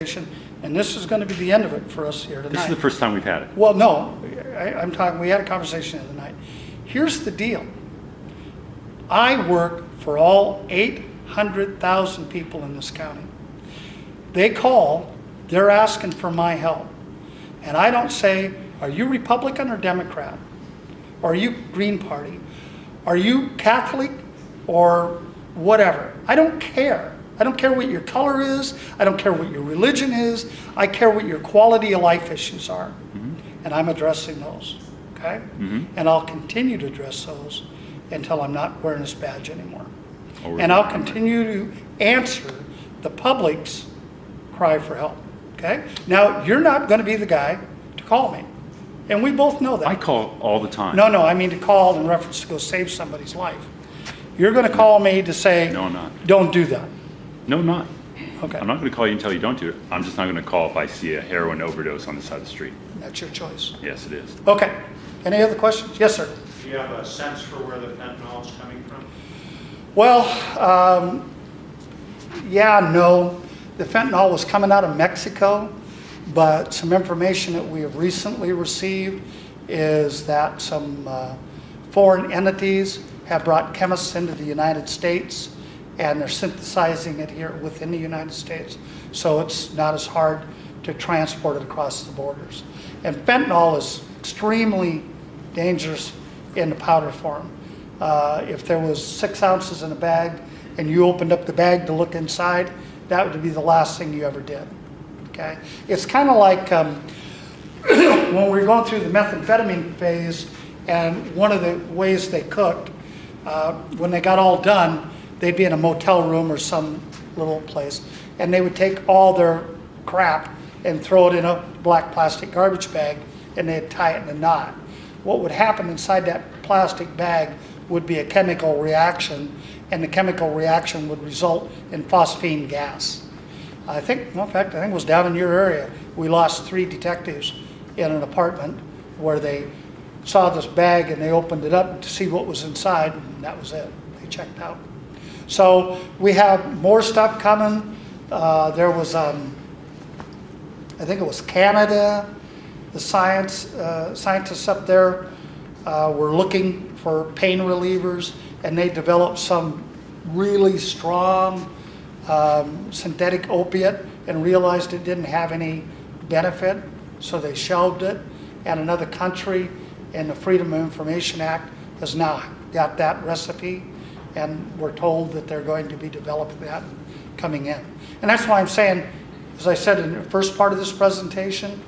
addiction, and this is going to be the end of it for us here tonight. This is the first time we've had it. Well, no, I'm talking, we had a conversation the other night. Here's the deal. I work for all 800,000 people in this county. They call, they're asking for my help. And I don't say, are you Republican or Democrat? Are you Green Party? Are you Catholic or whatever? I don't care. I don't care what your color is. I don't care what your religion is. I care what your quality of life issues are. Mm-hmm. And I'm addressing those, okay? Mm-hmm. And I'll continue to address those until I'm not wearing this badge anymore. And I'll continue to answer the public's cry for help, okay? Now, you're not going to be the guy to call me. And we both know that. I call all the time. No, I mean to call in reference to go save somebody's life. You're going to call me to say, no, I'm not. Don't do that. No, I'm not. Okay. I'm not going to call you and tell you don't do it. I'm just not going to call if I see a heroin overdose on the side of the street. That's your choice. Yes, it is. Okay. Any other questions? Yes, sir. Do you have a sense for where the fentanyl is coming from? Well, yeah, no. The fentanyl was coming out of Mexico, but some information that we have recently received is that some foreign entities have brought chemists into the United States, and they're synthesizing it here within the United States. So it's not as hard to transport it across the borders. And fentanyl is extremely dangerous in the powder form. If there was 6 ounces in a bag and you opened up the bag to look inside, that would be the last thing you ever did. Okay? It's kind of like when we were going through the methamphetamine phase, and one of the ways they cooked, when they got all done, they'd be in a motel room or some little place, and they would take all their crap and throw it in a black plastic garbage bag, and they'd tie it in a knot. What would happen inside that plastic bag would be a chemical reaction, and the chemical reaction would result in phosphine gas. I think, well, in fact, I think it was down in your area. We lost 3 detectives in an apartment where they saw this bag and they opened it up to see what was inside, and that was it. They checked out. So we have more stuff coming. There was, I think it was Canada, the scientists up there were looking for pain relievers, and they developed some really strong synthetic opiate and realized it didn't have any benefit, so they shelved it. And another country in the Freedom of Information Act has now got that recipe, and we're told that they're going to be developing that coming in. And that's why I'm saying, as I said in the first part of this presentation,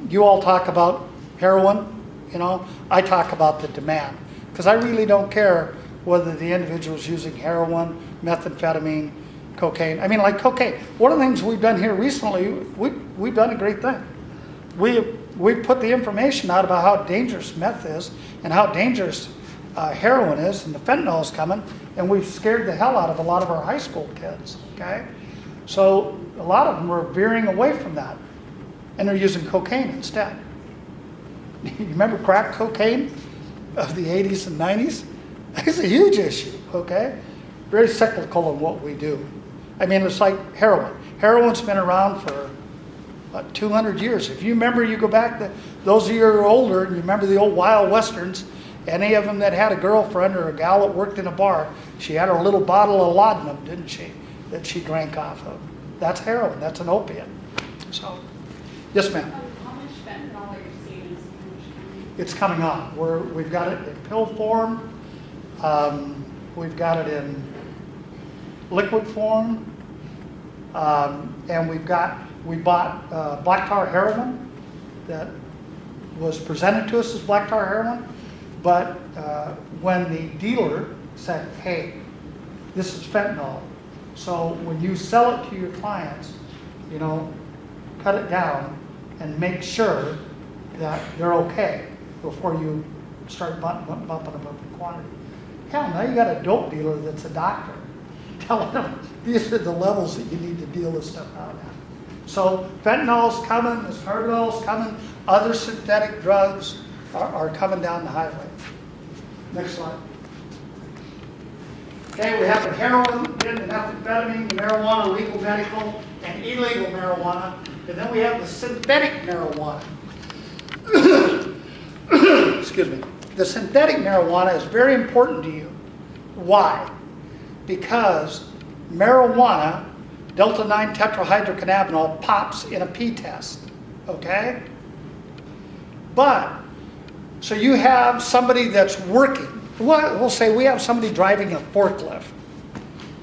you all talk about heroin, you know, I talk about the demand. Because I really don't care whether the individual is using heroin, methamphetamine, cocaine. I mean, like cocaine. One of the things we've done here recently, we've done a great thing. We put the information out about how dangerous meth is and how dangerous heroin is, and the fentanyl is coming, and we've scared the hell out of a lot of our high school kids, okay? So a lot of them are veering away from that, and they're using cocaine instead. You remember crack cocaine of the 80s and 90s? It's a huge issue, okay? Very cyclical in what we do. I mean, it's like heroin. Heroin's been around for, what, 200 years. If you remember, you go back to those of you who are older, and you remember the old wild westerns, any of them that had a girlfriend or a gal that worked in a bar, she had her little bottle of laudanum, didn't she, that she drank off of. That's heroin. That's an opiate. So, yes, ma'am. How much fentanyl are you seeing? It's coming on. We've got it in pill form. We've got it in liquid form. And we bought black tar heroin that was presented to us as black tar heroin. But when the dealer said, hey, this is fentanyl, so when you sell it to your clients, you know, cut it down and make sure that they're okay before you start bumping them up in quantity. Hell, now you got a dope dealer that's a doctor telling them these are the levels that you need to deal this stuff out at. So fentanyl's coming, this carvedil's coming, other synthetic drugs are coming down the highway. Next slide. Okay, we have the heroin, the methamphetamine, the marijuana, legal, medical, and illegal marijuana. And then we have the synthetic marijuana. Excuse me. The synthetic marijuana is very important to you. Why? Because marijuana, delta-9 tetrahydrocannabinol, pops in a p-test. Okay? But, so you have somebody that's working. We'll say we have somebody driving a forklift.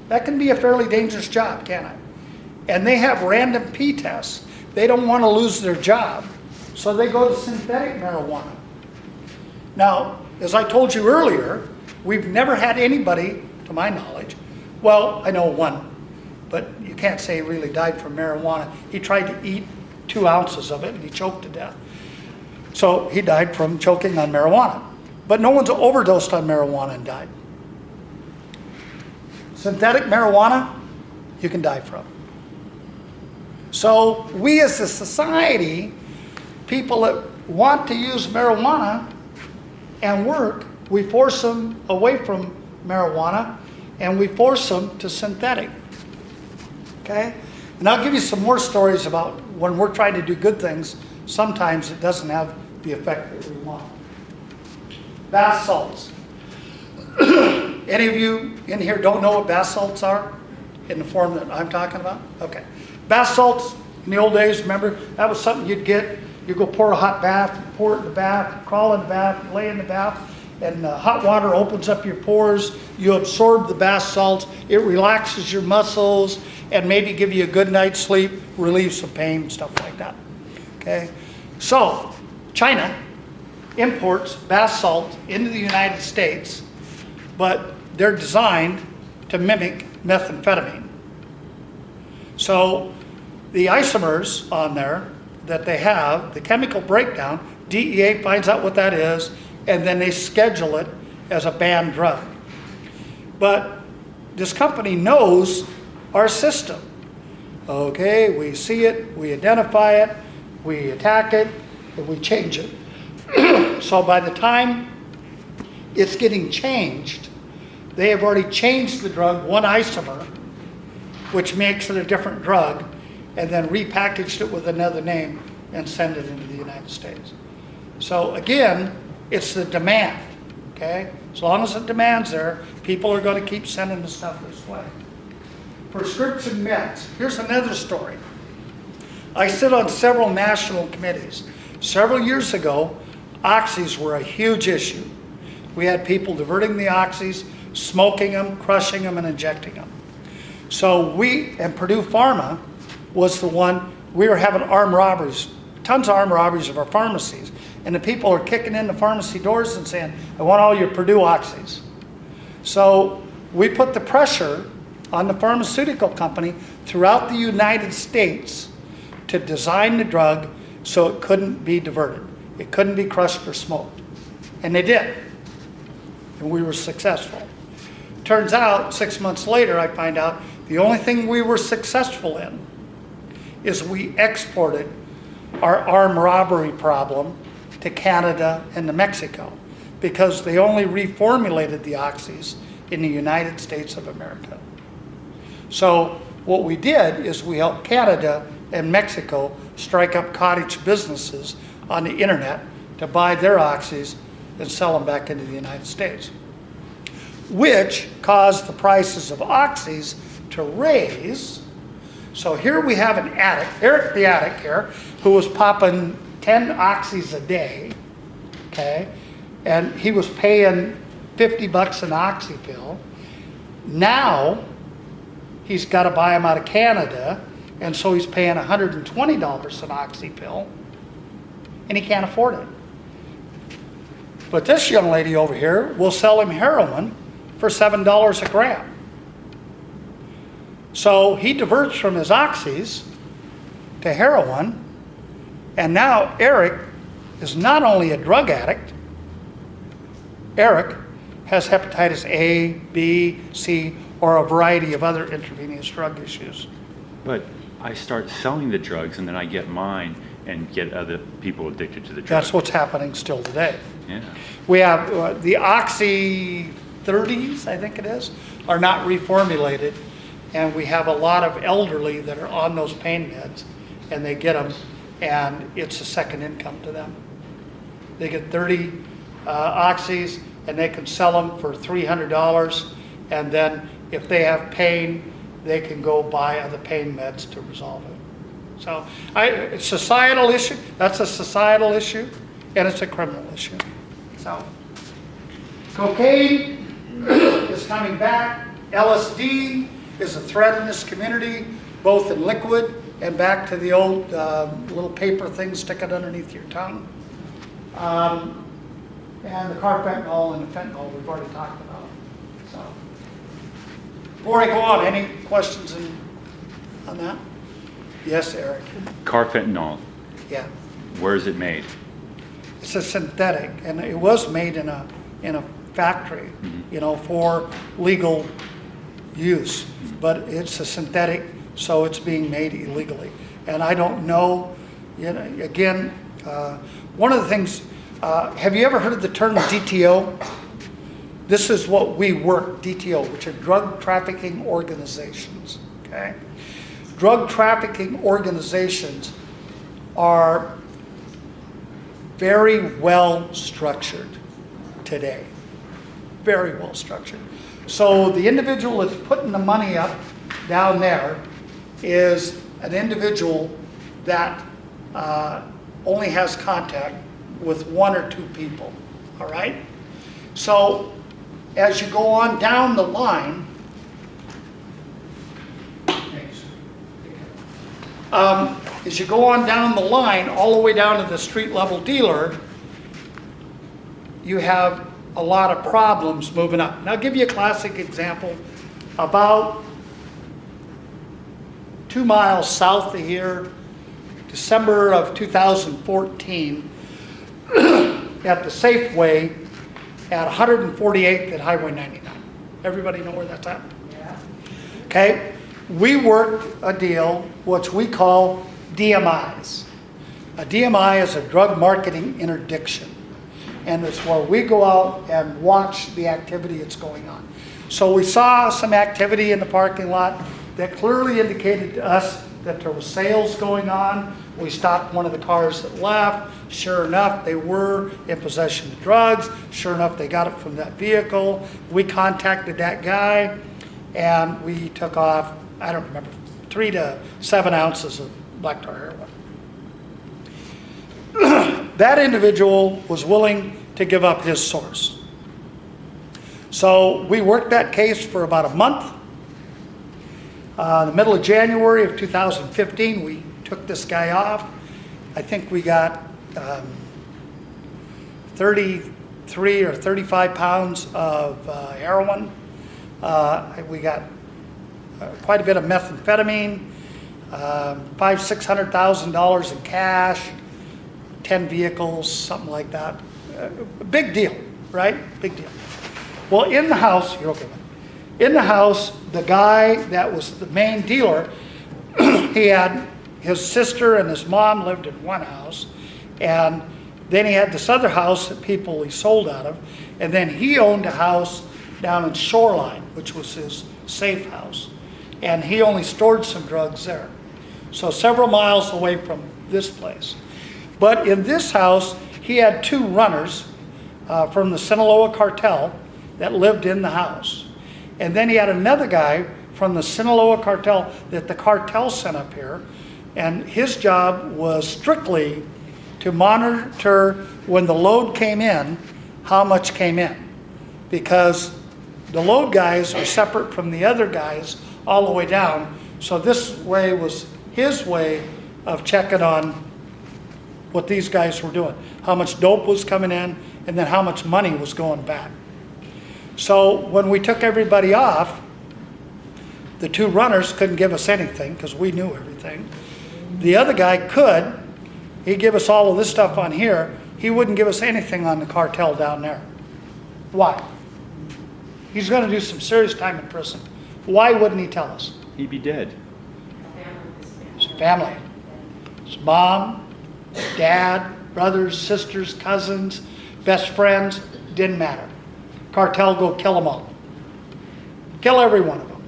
That can be a fairly dangerous job, can't it? And they have random p-tests. They don't want to lose their job. So they go to synthetic marijuana. Now, as I told you earlier, we've never had anybody, to my knowledge, well, I know one, but you can't say he really died from marijuana. He tried to eat 2 ounces of it and he choked to death. So he died from choking on marijuana. But no one's overdosed on marijuana and died. Synthetic marijuana, you can die from. So we as a society, people that want to use marijuana and work, we force them away from marijuana and we force them to synthetic. Okay? And I'll give you some more stories about when we're trying to do good things, sometimes it doesn't have the effect that we want. Bath salts. Any of you in here don't know what bath salts are in the form that I'm talking about? Okay. Bath salts, in the old days, remember, that was something you'd get. You go pour a hot bath, you pour it in the bath, you crawl in the bath, you lay in the bath, and hot water opens up your pores. You absorb the bath salts. It relaxes your muscles and maybe give you a good night's sleep, relieves some pain, stuff like that. Okay? So, China imports bath salt into the United States, but they're designed to mimic methamphetamine. So the isomers on there that they have, the chemical breakdown, DEA finds out what that is, and then they schedule it as a banned drug. But this company knows our system. Okay, we see it, we identify it, we attack it, and we change it. So by the time it's getting changed, they have already changed the drug, one isomer, which makes it a different drug, and then repackaged it with another name and send it into the United States. So again, it's the demand, okay? As long as the demand's there, people are going to keep sending the stuff this way. Prescription meds. Here's another story. I sit on several national committees. Several years ago, oxys were a huge issue. We had people diverting the oxys, smoking them, crushing them, and injecting them. So we, and Purdue Pharma was the one, we were having armed robberies, tons of armed robberies of our pharmacies. And the people are kicking in the pharmacy doors and saying, I want all your Purdue oxys. So we put the pressure on the pharmaceutical company throughout the United States to design the drug so it couldn't be diverted. It couldn't be crushed or smoked. And they did. And we were successful. Turns out, 6 months later, I find out the only thing we were successful in is we exported our armed robbery problem to Canada and to Mexico because they only reformulated the oxys in the United States of America. So what we did is we helped Canada and Mexico strike up cottage businesses on the internet to buy their oxys and sell them back into the United States, which caused the prices of oxys to raise. So here we have an addict, Eric the addict here, who was popping 10 oxys a day, okay? And he was paying $50 an oxy pill. Now, he's got to buy them out of Canada, and so he's paying $120 an oxy pill, and he can't afford it. But this young lady over here will sell him heroin for $7 a gram. So he diverts from his oxys to heroin, and now Eric is not only a drug addict, Eric has hepatitis A, B, C, or a variety of other intravenous drug issues. But I start selling the drugs and then I get mine and get other people addicted to the drugs. That's what's happening still today. Yeah. We have the Oxy 30s, I think it is. are not reformulated. And we have a lot of elderly that are on those pain meds, and they get them, and it's a second income to them. They get 30 oxys, and they can sell them for $300, and then if they have pain, they can go buy other pain meds to resolve it. So it's a societal issue. That's a societal issue, and it's a criminal issue. So cocaine is coming back. LSD is a threat in this community, both in liquid and back to the old little paper thing, stick it underneath your tongue. And the carfentanil and the fentanyl we've already talked about. So, before I go on, any questions on that? Yes, Eric. Carfentanil, Yeah, where is it made? it's a synthetic, and it was made in a factory, you know, for legal use, but it's a synthetic, so it's being made illegally. And I don't know, you know, again, one of the things, have you ever heard of the term DTO? This is what we work, DTO, which are drug trafficking organizations, okay? Drug trafficking organizations are very well structured today, very well structured. So the individual that's putting the money up down there is an individual that only has contact with one or two people, all right? So as you go on down the line, as you go on down the line, all the way down to the street level dealer, you have a lot of problems moving up. And I'll give you a classic example. About 2 miles south of here, December of 2014, at the Safeway at 148th at Highway 99. Everybody know where that's at? Yeah. Okay, we worked a deal which we call DMIs. A DMI is a drug marketing interdiction, and it's where we go out and watch the activity that's going on. So we saw some activity in the parking lot that clearly indicated to us that there was sales going on. We stopped one of the cars that left. Sure enough, they were in possession of drugs. Sure enough, they got it from that vehicle. We contacted that guy, and we took off, I don't remember, 3 to 7 ounces of black tar heroin. That individual was willing to give up his source. So we worked that case for about a month. In the middle of January of 2015, we took this guy off. I think we got 33 or 35 pounds of heroin. We got quite a bit of methamphetamine, $600,000 in cash, 10 vehicles, something like that. Big deal, right? Big deal. Well, in the house, you're okay, man. In the house, the guy that was the main dealer, he had his sister and his mom lived in one house, and then he had this other house that he sold out of, and then he owned a house down in Shoreline, which was his safe house, and he only stored some drugs there. So several miles away from this place. But in this house, he had 2 runners from the Sinaloa cartel that lived in the house. And then he had another guy from the Sinaloa cartel that the cartel sent up here, and his job was strictly to monitor when the load came in, how much came in. Because the load guys are separate from the other guys all the way down, so this way was his way of checking on what these guys were doing, how much dope was coming in, and then how much money was going back. So when we took everybody off, the 2 runners couldn't give us anything because we knew everything. The other guy could. He'd give us all of this stuff on here. He wouldn't give us anything on the cartel down there. Why? He's going to do some serious time in prison. Why wouldn't he tell us? He'd be dead. His family. His mom, dad, brothers, sisters, cousins, best friends, didn't matter. Cartel go kill them all. Kill every one of them.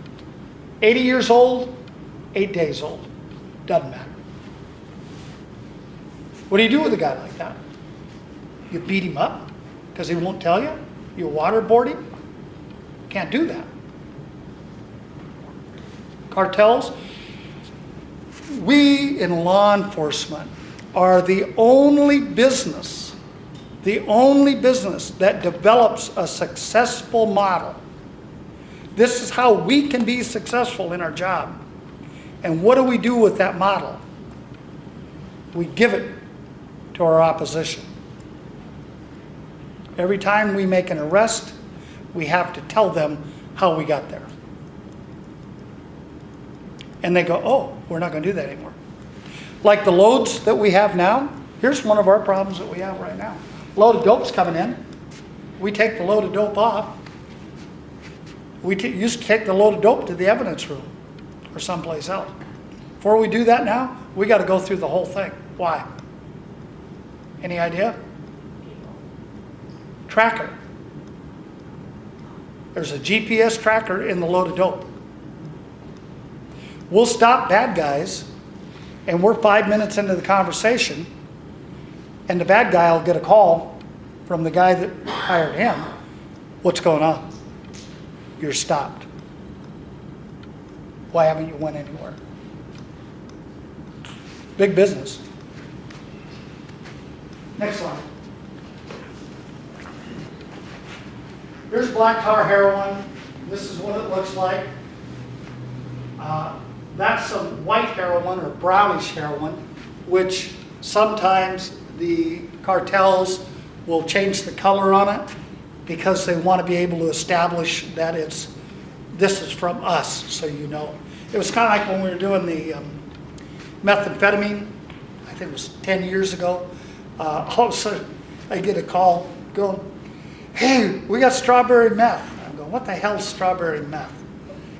80 years old, 8 days old. Doesn't matter. What do you do with a guy like that? You beat him up because he won't tell you? You waterboard him? Can't do that. Cartels, we in law enforcement are the only business that develops a successful model. This is how we can be successful in our job. And what do we do with that model? We give it to our opposition. Every time we make an arrest, we have to tell them how we got there. And they go, oh, we're not going to do that anymore. Like the loads that we have now, here's one of our problems that we have right now. Load of dope's coming in. We take the load of dope off. We used to take the load of dope to the evidence room or someplace else. Before we do that now, we got to go through the whole thing. Why? Any idea? Tracker. There's a GPS tracker in the load of dope. We'll stop bad guys, and we're 5 minutes into the conversation, and the bad guy will get a call from the guy that hired him. What's going on? You're stopped. Why haven't you went anywhere? Big business. Next slide. Here's black tar heroin. This is what it looks like. That's some white heroin or brownish heroin, which sometimes the cartels will change the color on it because they want to be able to establish that this is from us, so you know. It was kind of like when we were doing the methamphetamine, I think it was 10 years ago. All of a sudden, I get a call going, hey, we got strawberry meth. I'm going, what the hell's strawberry meth?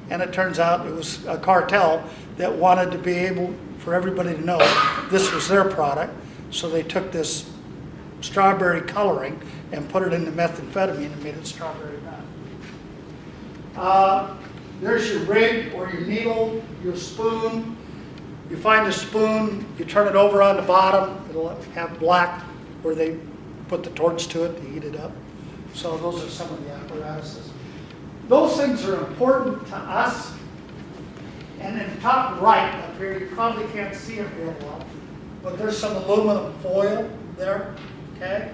And it turns out it was a cartel that wanted to be able for everybody to know this was their product. So they took this strawberry coloring and put it into methamphetamine and made it strawberry meth. There's your rig or your needle, your spoon. You find a spoon, you turn it over on the bottom. It'll have black where they put the torch to it to heat it up. So those are some of the apparatuses. Those things are important to us. And in the top right up here, you probably can't see it real well, but there's some aluminum foil there, okay?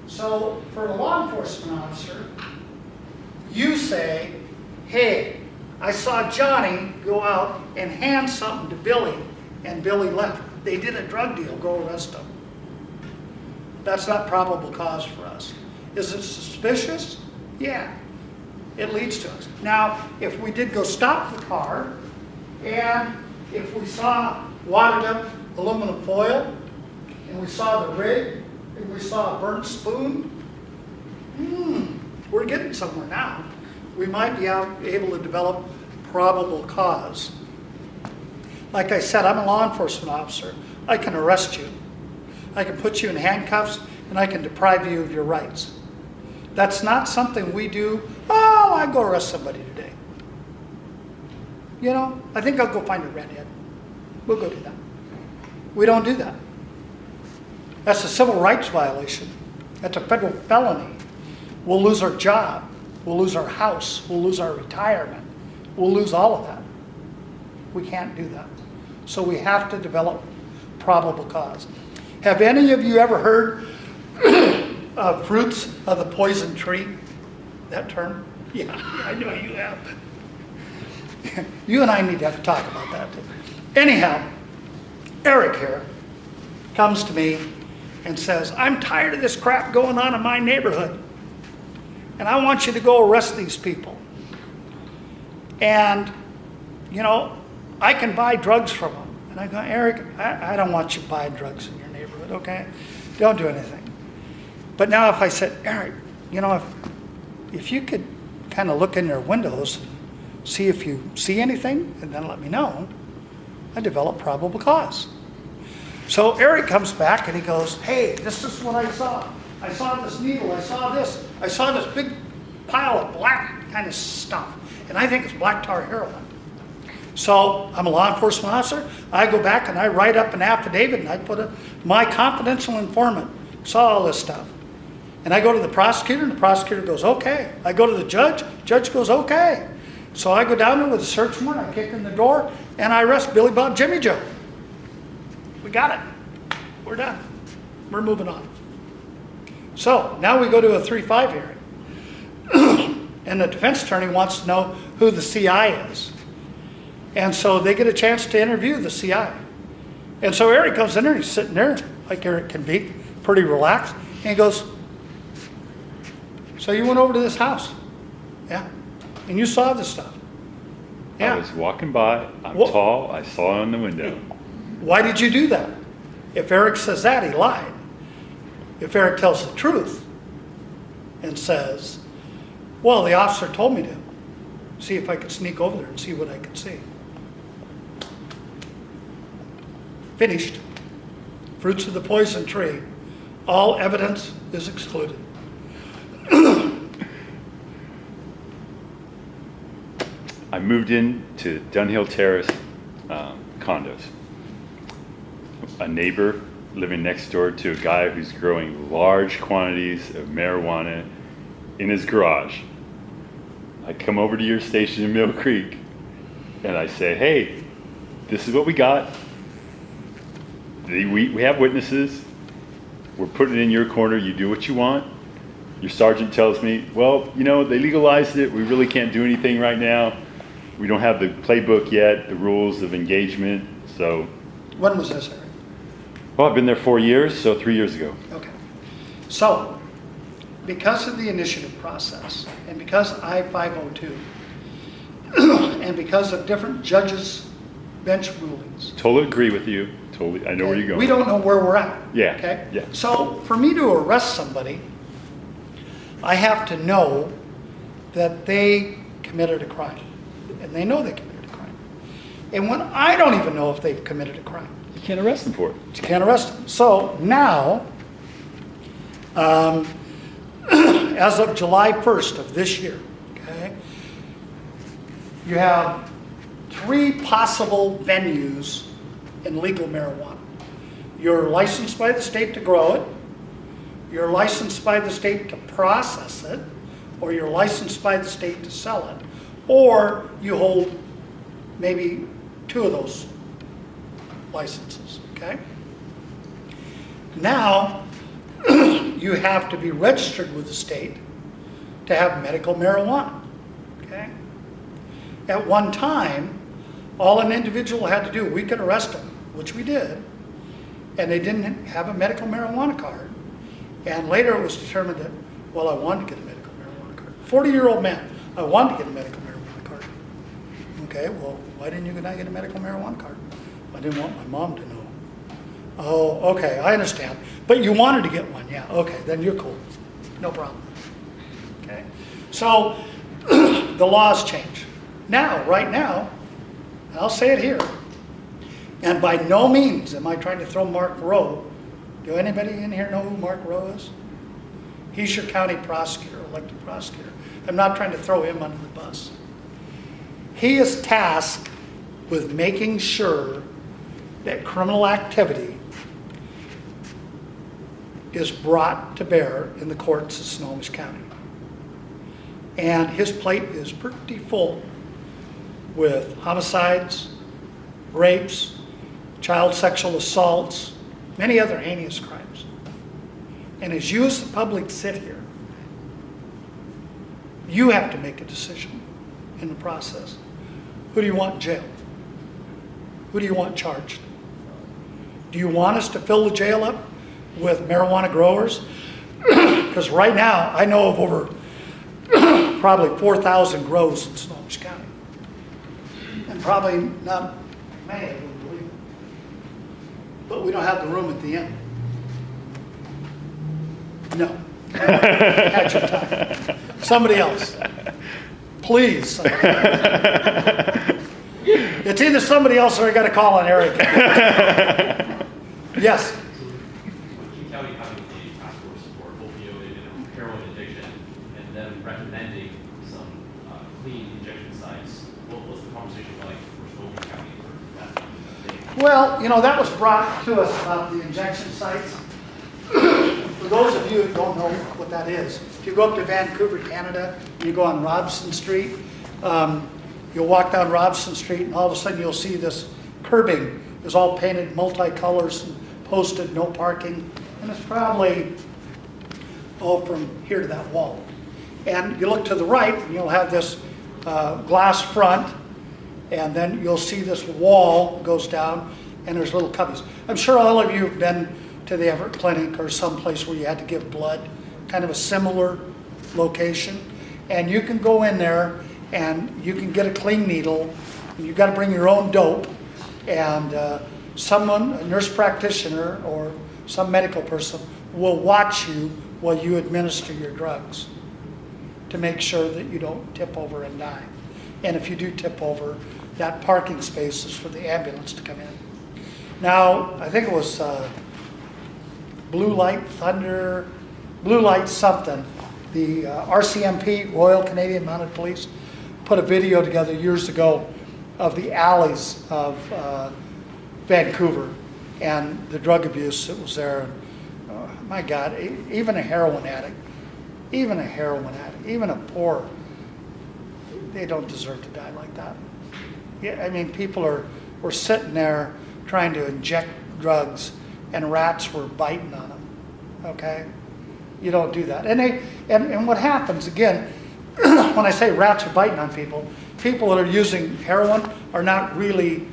So for a law enforcement officer, you say, hey, I saw Johnny go out and hand something to Billy, and Billy left. They did a drug deal, go arrest him. That's not probable cause for us. Is it suspicious? Yeah. It leads to us. Now, if we did go stop the car, and if we saw wadded up aluminum foil, and we saw the rig, and we saw a burnt spoon, we're getting somewhere now. We might be able to develop probable cause. Like I said, I'm a law enforcement officer. I can arrest you. I can put you in handcuffs, and I can deprive you of your rights. That's not something we do, oh, I'll go arrest somebody today. You know, I think I'll go find a redhead. We'll go do that. We don't do that. That's a civil rights violation. That's a federal felony. We'll lose our job. We'll lose our house. We'll lose our retirement. We'll lose all of that. We can't do that. So we have to develop probable cause. Have any of you ever heard of fruits of the poison tree? That term? Yeah, I know you have. You and I need to have a talk about that. Anyhow, Eric here comes to me and says, I'm tired of this crap going on in my neighborhood, and I want you to go arrest these people. And, you know, I can buy drugs from them. And I go, Eric, I don't want you buying drugs in your neighborhood, okay? Don't do anything. But now if I said, Eric, you know, if you could kind of look in their windows and see if you see anything, and then let me know, I develop probable cause. So Eric comes back and he goes, hey, this is what I saw. I saw this needle, I saw this big pile of black kind of stuff. and I think it's black tar heroin. So I'm a law enforcement officer. I go back and I write up an affidavit and I put my confidential informant saw all this stuff. And I go to the prosecutor and the prosecutor goes, okay. I go to the judge goes, okay. So I go down there with a search warrant, I kick in the door, and I arrest Billy Bob Jimmy Joe. We got it. We're done. We're moving on. So now we go to a 3-5 hearing. And the defense attorney wants to know who the CI is. And so they get a chance to interview the CI. And so Eric goes in there, he's sitting there, like Eric can be, pretty relaxed. And he goes, so you went over to this house? Yeah. And you saw this stuff? Yeah. I was walking by, I'm tall, I saw it in the window. Why did you do that? If Eric says that, he lied. If Eric tells the truth and says, well, the officer told me to see if I could sneak over there and see what I could see. Finished. Fruits of the poison tree. All evidence is excluded. I moved in to Dunhill Terrace condos. A neighbor living next door to a guy who's growing large quantities of marijuana in his garage. I come over to your station in Mill Creek and I say, hey, this is what we got. We have witnesses. We're putting it in your corner. You do what you want. Your sergeant tells me, well, you know, they legalized it. We really can't do anything right now. We don't have the playbook yet, the rules of engagement. So, When was this, Eric? well, I've been there 4 years, so 3 years ago. Okay. So, because of the initiative process, and because I-502, and because of different judges' bench rulings, Totally agree with you. Totally, I know where you're going. we don't know where we're at. Yeah, Okay? yeah. So, for me to arrest somebody, I have to know that they committed a crime. And they know they committed a crime. And when I don't even know if they've committed a crime, You can't arrest them for it. you can't arrest them. So now, as of July 1st of this year, okay, you have 3 possible venues in legal marijuana. You're licensed by the state to grow it, you're licensed by the state to process it, or you're licensed by the state to sell it, or you hold maybe 2 of those licenses, okay? Now, you have to be registered with the state to have medical marijuana, okay? At one time, all an individual had to do, we could arrest them, which we did, and they didn't have a medical marijuana card. And later it was determined that, well, I wanted to get a medical marijuana card. 40-year-old man, I wanted to get a medical marijuana card. Okay, well, why didn't you not get a medical marijuana card? I didn't want my mom to know. Oh, okay, I understand. But you wanted to get one, yeah, okay, then you're cool. No problem. Okay, so the laws change. Now, right now, I'll say it here, and by no means am I trying to throw Mark Rowe. Do anybody in here know who Mark Rowe is? He's your county prosecutor, elected prosecutor. I'm not trying to throw him under the bus. He is tasked with making sure that criminal activity is brought to bear in the courts of Snohomish County. And his plate is pretty full with homicides, rapes, child sexual assaults, many other heinous crimes. And as you as the public sit here, you have to make a decision in the process. Who do you want in jail? Who do you want charged? Do you want us to fill the jail up with marijuana growers? Because right now, I know of over probably 4,000 grows in Snohomish County. And probably not many of them believe it. But we don't have the room at the end. No. Had your time. Somebody else. Please. It's either somebody else or I got to call on Eric. Yes. Mukilteo having a task force for opioid and heroin addiction, and them recommending some clean injection sites Well, you know, that was brought to us about the injection sites. For those of you who don't know what that is, if you go up to Vancouver, Canada, and you go on Robson Street, you'll walk down Robson Street and all of a sudden you'll see this curbing is all painted multicolors and posted no parking. And it's probably, from here to that wall. And you look to the right and you'll have this glass front, and then you'll see this wall goes down and there's little cubbies. I'm sure all of you have been to the Everett Clinic or someplace where you had to give blood, kind of a similar location. And you can go in there and you can get a clean needle, and you've got to bring your own dope, and someone, a nurse practitioner or some medical person, will watch you while you administer your drugs to make sure that you don't tip over and die. And if you do tip over, that parking space is for the ambulance to come in. Now, I think it was Blue Light something. The RCMP, Royal Canadian Mounted Police, put a video together years ago of the alleys of Vancouver and the drug abuse that was there. My God, even a heroin addict, even a poor, they don't deserve to die like that. Yeah, I mean, people were sitting there trying to inject drugs, and rats were biting on them. Okay, you don't do that. And what happens again when I say rats are biting on people? People that are using heroin are not really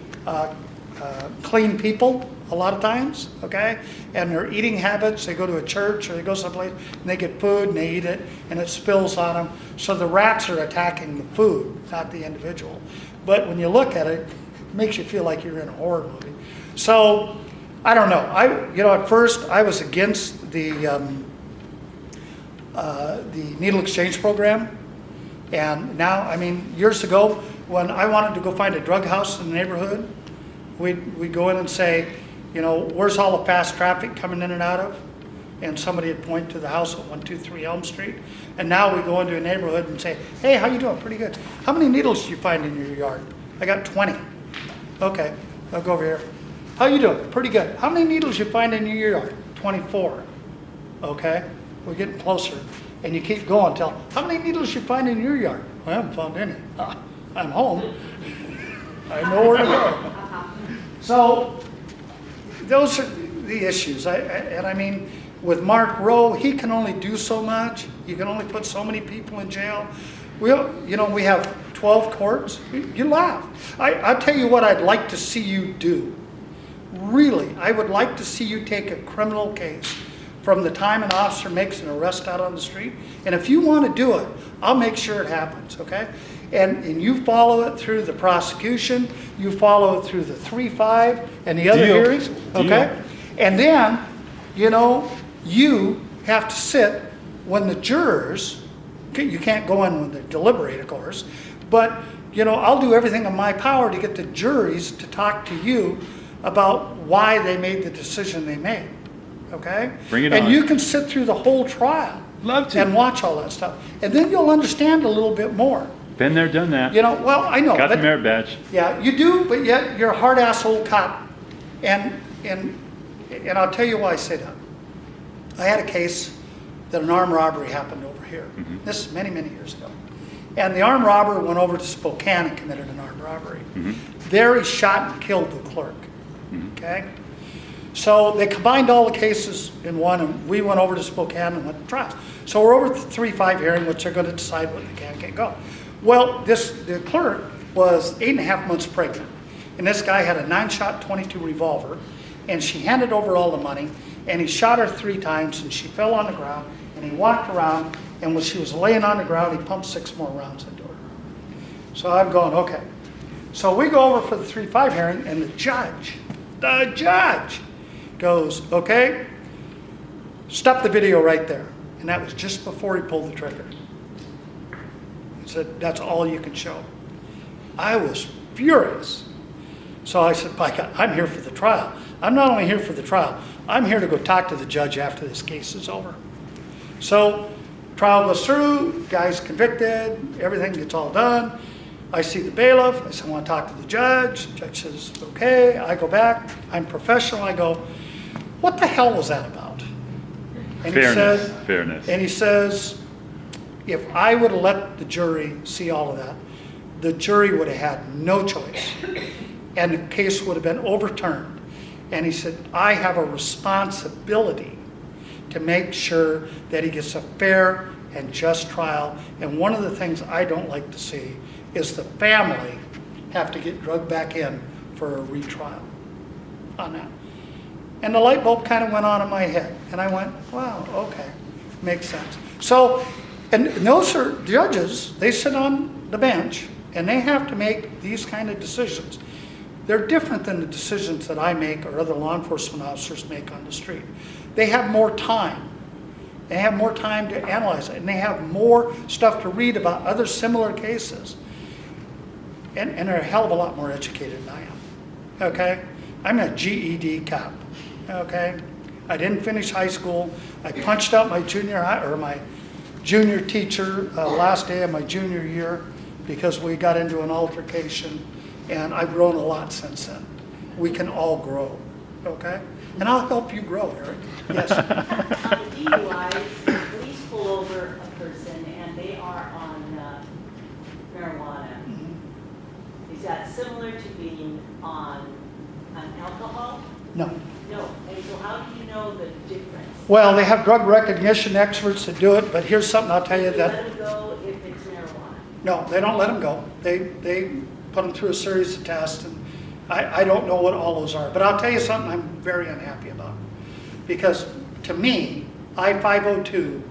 clean people a lot of times, okay? And their eating habits, they go to a church or they go someplace and they get food and they eat it and it spills on them. So the rats are attacking the food, not the individual. But when you look at it, it makes you feel like you're in a horror movie. So, I don't know. At first I was against the needle exchange program. And now, I mean, years ago, when I wanted to go find a drug house in the neighborhood, we'd go in and say, where's all the fast traffic coming in and out of? And somebody would point to the house at 123 Elm Street. And now we go into a neighborhood and say, hey, how you doing? Pretty good. How many needles do you find in your yard? I got 20. Okay, I'll go over here. How you doing? Pretty good. How many needles you find in your yard? 24. Okay, we're getting closer. And you keep going till, how many needles you find in your yard? I haven't found any. I'm home. I know where to go. So those are the issues. I mean, with Mark Rowe, he can only do so much. You can only put so many people in jail. We have 12 courts. You laugh. I'll tell you what I'd like to see you do. Really, I would like to see you take a criminal case from the time an officer makes an arrest out on the street. And if you want to do it, I'll make sure it happens, okay? And you follow it through the prosecution, you follow it through the 3-5 and the other hearings, okay? And then, you have to sit when the jurors, you can't go in when they deliberate, of course, but, I'll do everything in my power to get the juries to talk to you about why they made the decision they made, okay? Bring it on. And you can sit through the whole trial. Love to. And watch all that stuff. And then you'll understand a little bit more. Been there, done that. Well, I know. Got the merit badge. Yeah, you do, but yet you're a hard-ass old cop. And I'll tell you why I say that. I had a case that an armed robbery happened over here. Mm-hmm. This is many, many years ago. And the armed robber went over to Spokane and committed an armed robbery. Mm-hmm. There he shot and killed the clerk. Mm-hmm. Okay? So they combined all the cases in one, and we went over to Spokane and went to trial. So we're over at the 3-5 hearing, which they're going to decide what they can and can't go. Well, the clerk was 8.5 months pregnant, and this guy had a 9-shot 22 revolver, and she handed over all the money, and he shot her 3 times, and she fell on the ground, and he walked around, and when she was laying on the ground, he pumped 6 more rounds into her. So I'm going, okay. So we go over for the 3-5 hearing, and the judge goes, okay, stop the video right there. And that was just before he pulled the trigger. He said, that's all you can show. I was furious. So I said, by God, I'm here for the trial. I'm not only here for the trial, I'm here to go talk to the judge after this case is over. So trial goes through, guy's convicted, everything gets all done. I see the bailiff, I said, I want to talk to the judge. The judge says, okay. I go back, I'm professional, I go, what the hell was that about? And Fairness, he said, fairness. And he says, if I would have let the jury see all of that, the jury would have had no choice. And the case would have been overturned. And he said, I have a responsibility to make sure that he gets a fair and just trial. And one of the things I don't like to see is the family have to get drugged back in for a retrial on that. And the light bulb kind of went on in my head. And I went, wow, okay, makes sense. So, and those are judges, they sit on the bench and they have to make these kind of decisions. They're different than the decisions that I make or other law enforcement officers make on the street. They have more time. They have more time to analyze it, and they have more stuff to read about other similar cases. And they're a hell of a lot more educated than I am. Okay? I'm a GED cop. Okay? I didn't finish high school. I punched out my junior teacher last day of my junior year because we got into an altercation, and I've grown a lot since then. We can all grow. Okay? And I'll help you grow, Eric. Yes. On DUIs, the police pull over a person and they are on marijuana. Is that similar to being on alcohol? No. No. And so how do you know the difference? Well, they have drug recognition experts that do it, but here's something I'll tell you Do that... let them go if it's marijuana? No, they don't let them go. They put them through a series of tests, and I don't know what all those are. But I'll tell you something I'm very unhappy about. Because to me, I-502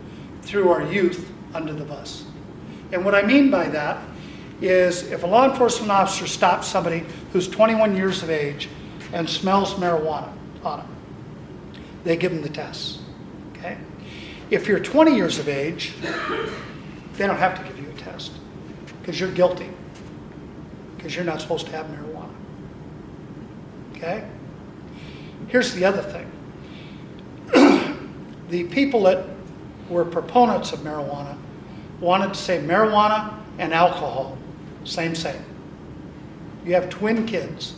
threw our youth under the bus. And what I mean by that is if a law enforcement officer stops somebody who's 21 years of age and smells marijuana on them, they give them the tests. Okay? If you're 20 years of age, they don't have to give you a test because you're guilty, because you're not supposed to have marijuana. Okay? Here's the other thing. The people that were proponents of marijuana wanted to say marijuana and alcohol, same. You have twin kids.